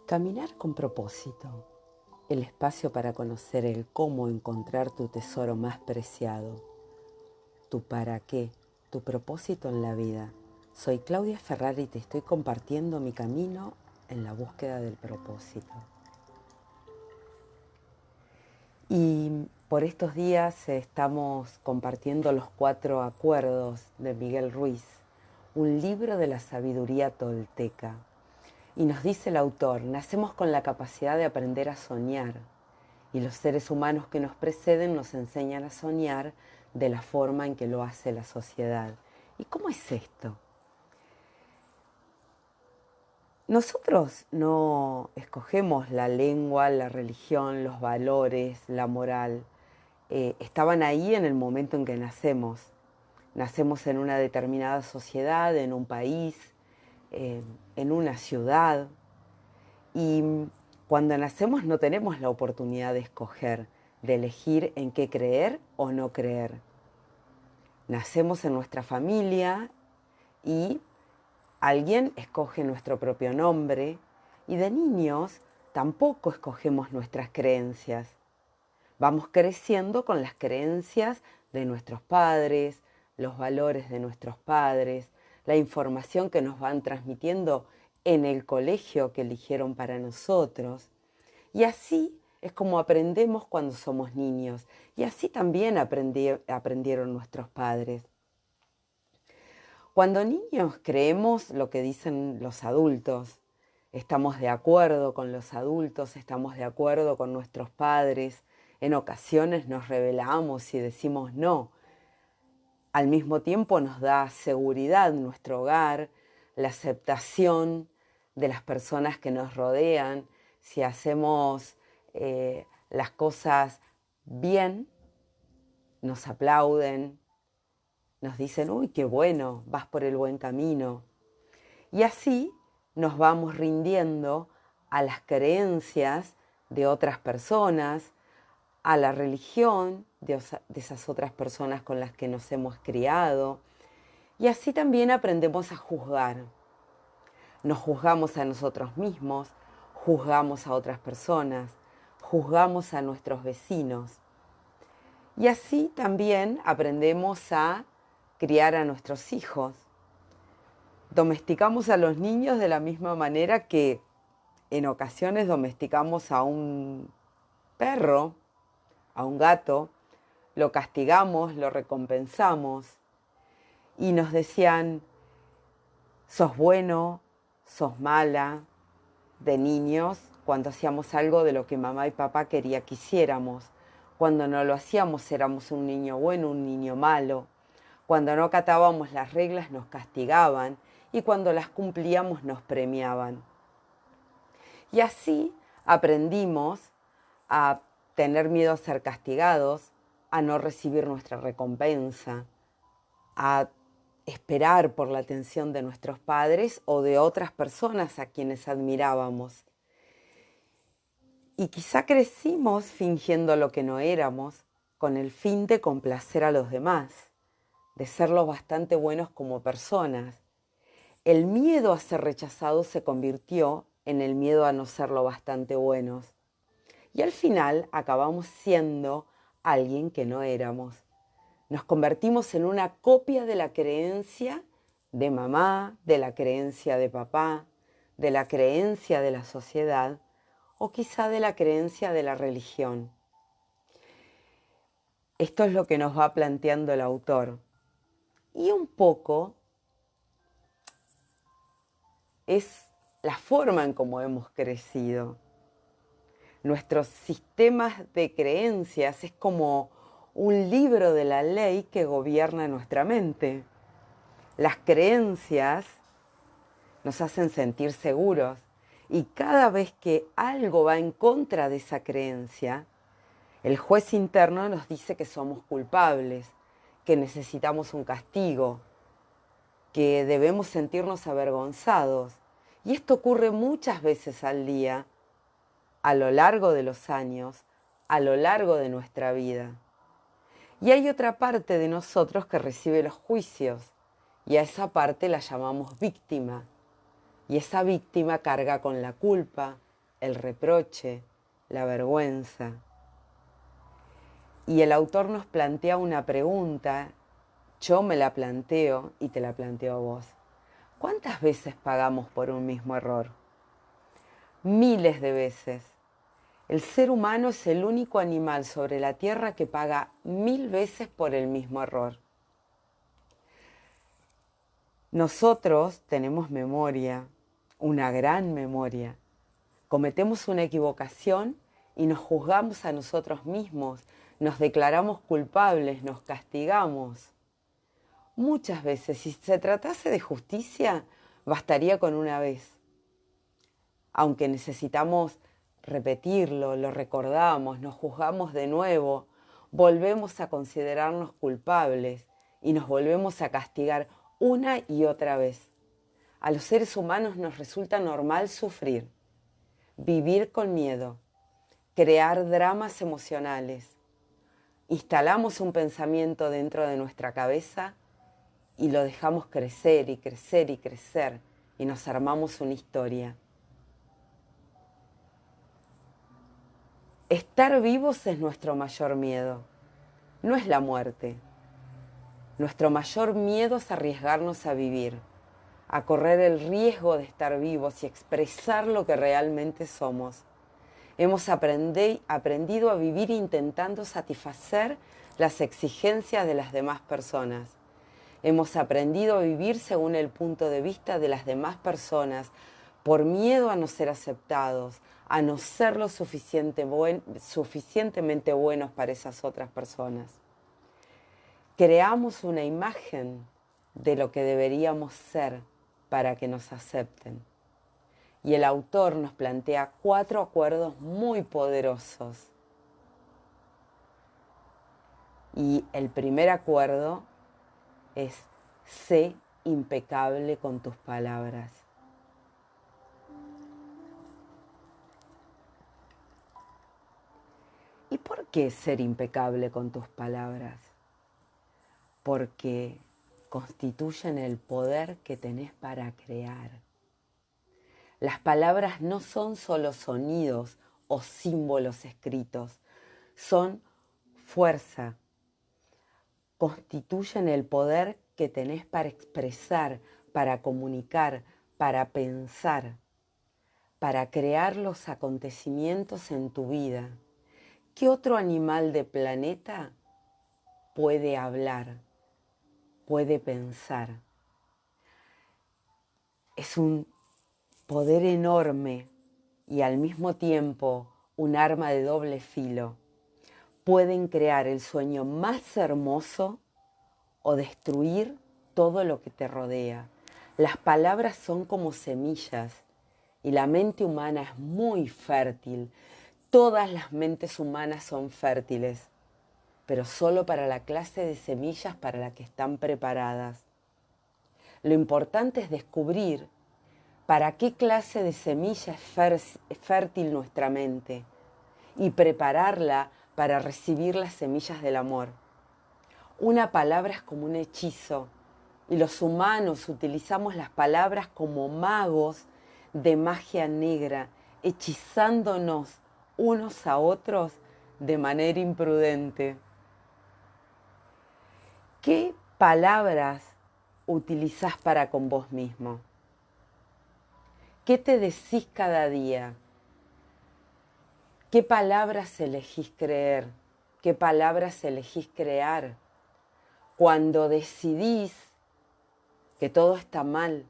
Caminar con propósito, el espacio para conocer el cómo encontrar tu tesoro más preciado, tu para qué, tu propósito en la vida. Soy Claudia Ferrari y te estoy compartiendo mi camino en la búsqueda del propósito. Y por estos días estamos compartiendo los 4 acuerdos de Miguel Ruiz, un libro de la sabiduría tolteca. Y nos dice el autor, nacemos con la capacidad de aprender a soñar y los seres humanos que nos preceden nos enseñan a soñar de la forma en que lo hace la sociedad. ¿Y cómo es esto? Nosotros no escogemos la lengua, la religión, los valores, la moral. Estaban ahí en el momento en que nacemos. Nacemos en una determinada sociedad, en un país, en una ciudad. Y cuando nacemos no tenemos la oportunidad de escoger, de elegir en qué creer o no creer. Nacemos en nuestra familia y alguien escoge nuestro propio nombre y de niños tampoco escogemos nuestras creencias. Vamos creciendo con las creencias de nuestros padres, los valores de nuestros padres, la información que nos van transmitiendo en el colegio que eligieron para nosotros. Y así es como aprendemos cuando somos niños. Y así también aprendieron nuestros padres. Cuando niños creemos lo que dicen los adultos, estamos de acuerdo con los adultos, estamos de acuerdo con nuestros padres, en ocasiones nos rebelamos y decimos no. Al mismo tiempo nos da seguridad nuestro hogar, la aceptación de las personas que nos rodean. Si hacemos las cosas bien, nos aplauden, nos dicen, uy, qué bueno, vas por el buen camino. Y así nos vamos rindiendo a las creencias de otras personas, a la religión de esas otras personas con las que nos hemos criado. Y así también aprendemos a juzgar. Nos juzgamos a nosotros mismos, juzgamos a otras personas, juzgamos a nuestros vecinos. Y así también aprendemos a criar a nuestros hijos. Domesticamos a los niños de la misma manera que en ocasiones domesticamos a un perro, a un gato, lo castigamos, lo recompensamos y nos decían, sos bueno, sos mala, de niños, cuando hacíamos algo de lo que mamá y papá quería que hiciéramos. Cuando no lo hacíamos éramos un niño bueno, un niño malo. Cuando no acatábamos las reglas nos castigaban y cuando las cumplíamos nos premiaban. Y así aprendimos a tener miedo a ser castigados, a no recibir nuestra recompensa, a esperar por la atención de nuestros padres o de otras personas a quienes admirábamos. Y quizá crecimos fingiendo lo que no éramos, con el fin de complacer a los demás, de ser lo bastante buenos como personas. El miedo a ser rechazados se convirtió en el miedo a no ser lo bastante buenos. Y al final acabamos siendo alguien que no éramos. Nos convertimos en una copia de la creencia de mamá, de la creencia de papá, de la creencia de la sociedad o quizá de la creencia de la religión. Esto es lo que nos va planteando el autor. Y un poco es la forma en cómo hemos crecido. Nuestros sistemas de creencias es como un libro de la ley que gobierna nuestra mente. Las creencias nos hacen sentir seguros y cada vez que algo va en contra de esa creencia, el juez interno nos dice que somos culpables, que necesitamos un castigo, que debemos sentirnos avergonzados. Y esto ocurre muchas veces al día, a lo largo de los años, a lo largo de nuestra vida. Y hay otra parte de nosotros que recibe los juicios, y a esa parte la llamamos víctima. Y esa víctima carga con la culpa, el reproche, la vergüenza. Y el autor nos plantea una pregunta, yo me la planteo y te la planteo a vos. ¿Cuántas veces pagamos por un mismo error? Miles de veces. El ser humano es el único animal sobre la tierra que paga 1000 veces por el mismo error. Nosotros tenemos memoria, una gran memoria. Cometemos una equivocación y nos juzgamos a nosotros mismos, nos declaramos culpables, nos castigamos. Muchas veces, si se tratase de justicia, bastaría con una vez. Aunque necesitamos repetirlo, lo recordamos, nos juzgamos de nuevo, volvemos a considerarnos culpables y nos volvemos a castigar una y otra vez. A los seres humanos nos resulta normal sufrir, vivir con miedo, crear dramas emocionales. Instalamos un pensamiento dentro de nuestra cabeza y lo dejamos crecer y crecer y crecer y nos armamos una historia. Estar vivos es nuestro mayor miedo, no es la muerte. Nuestro mayor miedo es arriesgarnos a vivir, a correr el riesgo de estar vivos y expresar lo que realmente somos. Hemos aprendido a vivir intentando satisfacer las exigencias de las demás personas. Hemos aprendido a vivir según el punto de vista de las demás personas, por miedo a no ser aceptados, a no ser lo suficientemente buenos para esas otras personas. Creamos una imagen de lo que deberíamos ser para que nos acepten. Y el autor nos plantea 4 acuerdos muy poderosos. Y el primer acuerdo es: sé impecable con tus palabras. ¿Y por qué ser impecable con tus palabras? Porque constituyen el poder que tenés para crear. Las palabras no son solo sonidos o símbolos escritos, son fuerza. Constituyen el poder que tenés para expresar, para comunicar, para pensar, para crear los acontecimientos en tu vida. ¿Qué otro animal del planeta puede hablar, puede pensar? Es un poder enorme y al mismo tiempo un arma de doble filo. Pueden crear el sueño más hermoso o destruir todo lo que te rodea. Las palabras son como semillas y la mente humana es muy fértil. Todas las mentes humanas son fértiles, pero solo para la clase de semillas para la que están preparadas. Lo importante es descubrir para qué clase de semilla es fértil nuestra mente y prepararla para recibir las semillas del amor. Una palabra es como un hechizo y los humanos utilizamos las palabras como magos de magia negra, hechizándonos unos a otros de manera imprudente. ¿Qué palabras utilizás para con vos mismo? ¿Qué te decís cada día? ¿Qué palabras elegís creer? ¿Qué palabras elegís crear? Cuando decidís que todo está mal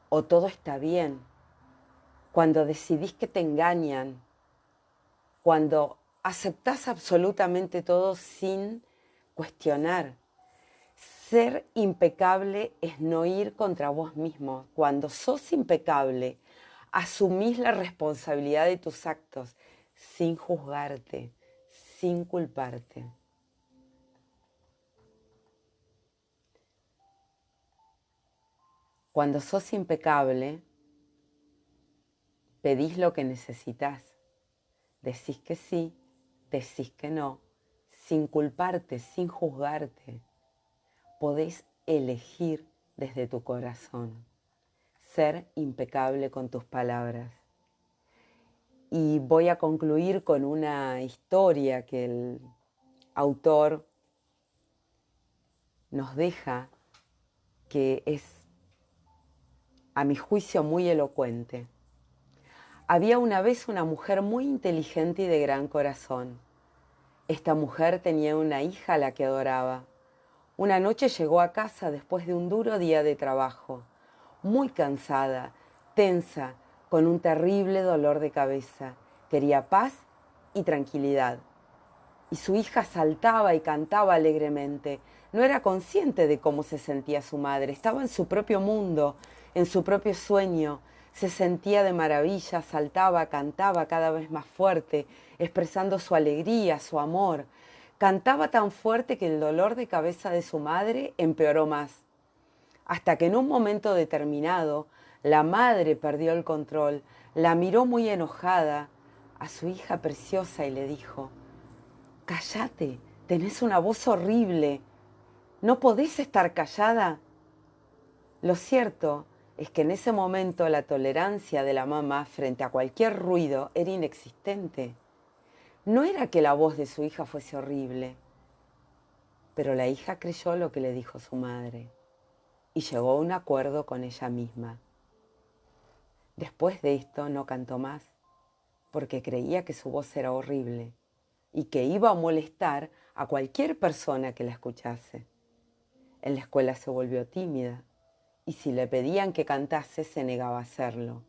o todo está bien, cuando decidís que te engañan, cuando aceptás absolutamente todo sin cuestionar. Ser impecable es no ir contra vos mismo. Cuando sos impecable, asumís la responsabilidad de tus actos sin juzgarte, sin culparte. Cuando sos impecable, pedís lo que necesitas. Decís que sí, decís que no, sin culparte, sin juzgarte. Podés elegir desde tu corazón, ser impecable con tus palabras. Y voy a concluir con una historia que el autor nos deja, que es, a mi juicio, muy elocuente. Había una vez una mujer muy inteligente y de gran corazón. Esta mujer tenía una hija a la que adoraba. Una noche llegó a casa después de un duro día de trabajo, muy cansada, tensa, con un terrible dolor de cabeza. Quería paz y tranquilidad. Y su hija saltaba y cantaba alegremente. No era consciente de cómo se sentía su madre. Estaba en su propio mundo, en su propio sueño. Se sentía de maravilla, saltaba, cantaba cada vez más fuerte, expresando su alegría, su amor. Cantaba tan fuerte que el dolor de cabeza de su madre empeoró más. Hasta que en un momento determinado, la madre perdió el control, la miró muy enojada a su hija preciosa y le dijo: cállate, tenés una voz horrible. ¿No podés estar callada? Lo cierto es que en ese momento la tolerancia de la mamá frente a cualquier ruido era inexistente. No era que la voz de su hija fuese horrible, pero la hija creyó lo que le dijo su madre y llegó a un acuerdo con ella misma. Después de esto no cantó más, porque creía que su voz era horrible y que iba a molestar a cualquier persona que la escuchase. En la escuela se volvió tímida y si le pedían que cantase se negaba a hacerlo.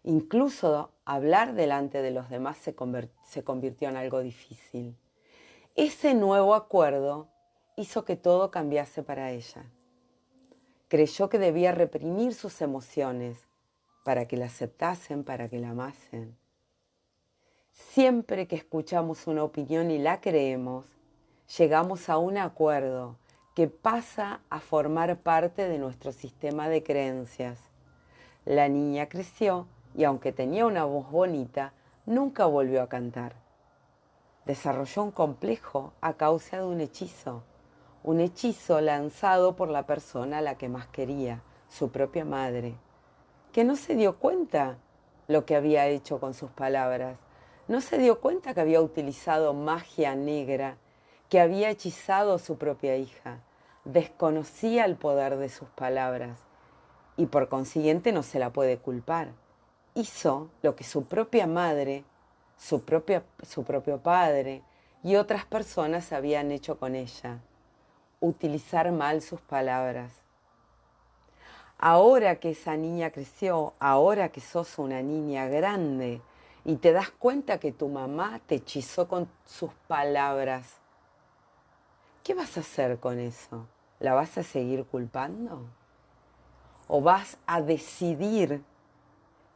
Incluso hablar delante de los demás se convirtió en algo difícil. Ese nuevo acuerdo hizo que todo cambiase para ella. Creyó que debía reprimir sus emociones para que la aceptasen, para que la amasen. Siempre que escuchamos una opinión y la creemos, llegamos a un acuerdo que pasa a formar parte de nuestro sistema de creencias. La niña creció y aunque tenía una voz bonita, nunca volvió a cantar. Desarrolló un complejo a causa de un hechizo lanzado por la persona a la que más quería, su propia madre, que no se dio cuenta lo que había hecho con sus palabras. No se dio cuenta que había utilizado magia negra, que había hechizado a su propia hija. Desconocía el poder de sus palabras y por consiguiente no se la puede culpar. Hizo lo que su propia madre, su propio padre y otras personas habían hecho con ella: utilizar mal sus palabras. Ahora que esa niña creció, ahora que sos una niña grande y te das cuenta que tu mamá te hechizó con sus palabras, ¿qué vas a hacer con eso? ¿La vas a seguir culpando? ¿O vas a decidir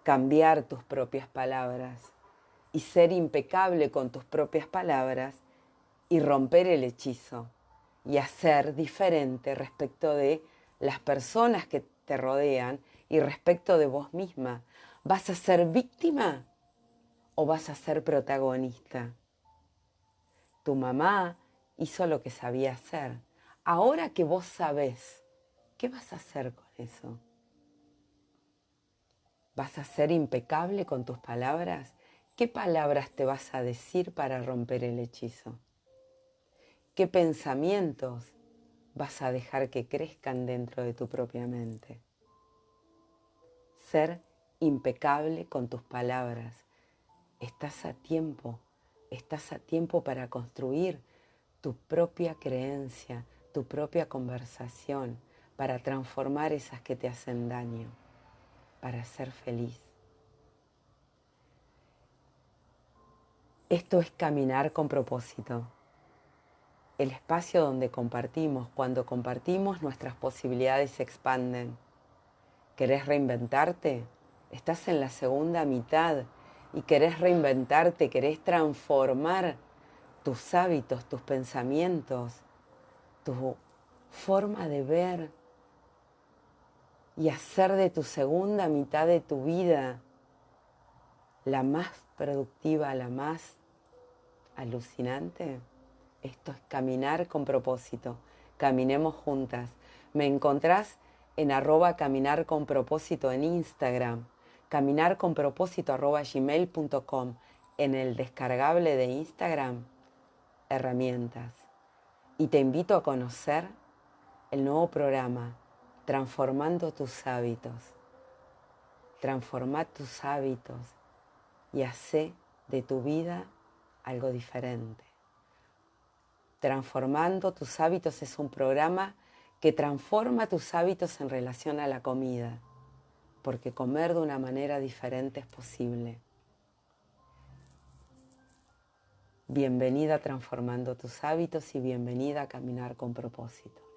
cambiar tus propias palabras y ser impecable con tus propias palabras y romper el hechizo y hacer diferente respecto de las personas que te rodean y respecto de vos misma? ¿Vas a ser víctima o vas a ser protagonista? Tu mamá hizo lo que sabía hacer. Ahora que vos sabés, ¿qué vas a hacer con eso? ¿Vas a ser impecable con tus palabras? ¿Qué palabras te vas a decir para romper el hechizo? ¿Qué pensamientos vas a dejar que crezcan dentro de tu propia mente? Ser impecable con tus palabras. Estás a tiempo para construir tu propia creencia, tu propia conversación, para transformar esas que te hacen daño, para ser feliz. Esto es caminar con propósito. El espacio donde compartimos, cuando compartimos, nuestras posibilidades se expanden. ¿Querés reinventarte? Estás en la segunda mitad y querés reinventarte, querés transformar tus hábitos, tus pensamientos, tu forma de ver y hacer de tu segunda mitad de tu vida la más productiva, la más alucinante. Esto es caminar con propósito. Caminemos juntas. Me encontrás en @caminarconpropósito en Instagram. caminarconpropósito@gmail.com, en el descargable de Instagram, herramientas. Y te invito a conocer el nuevo programa Transformando tus hábitos. Transforma tus hábitos y hacé de tu vida algo diferente. Transformando tus hábitos es un programa que transforma tus hábitos en relación a la comida, porque comer de una manera diferente es posible. Bienvenida a Transformando tus hábitos y bienvenida a Caminar con Propósito.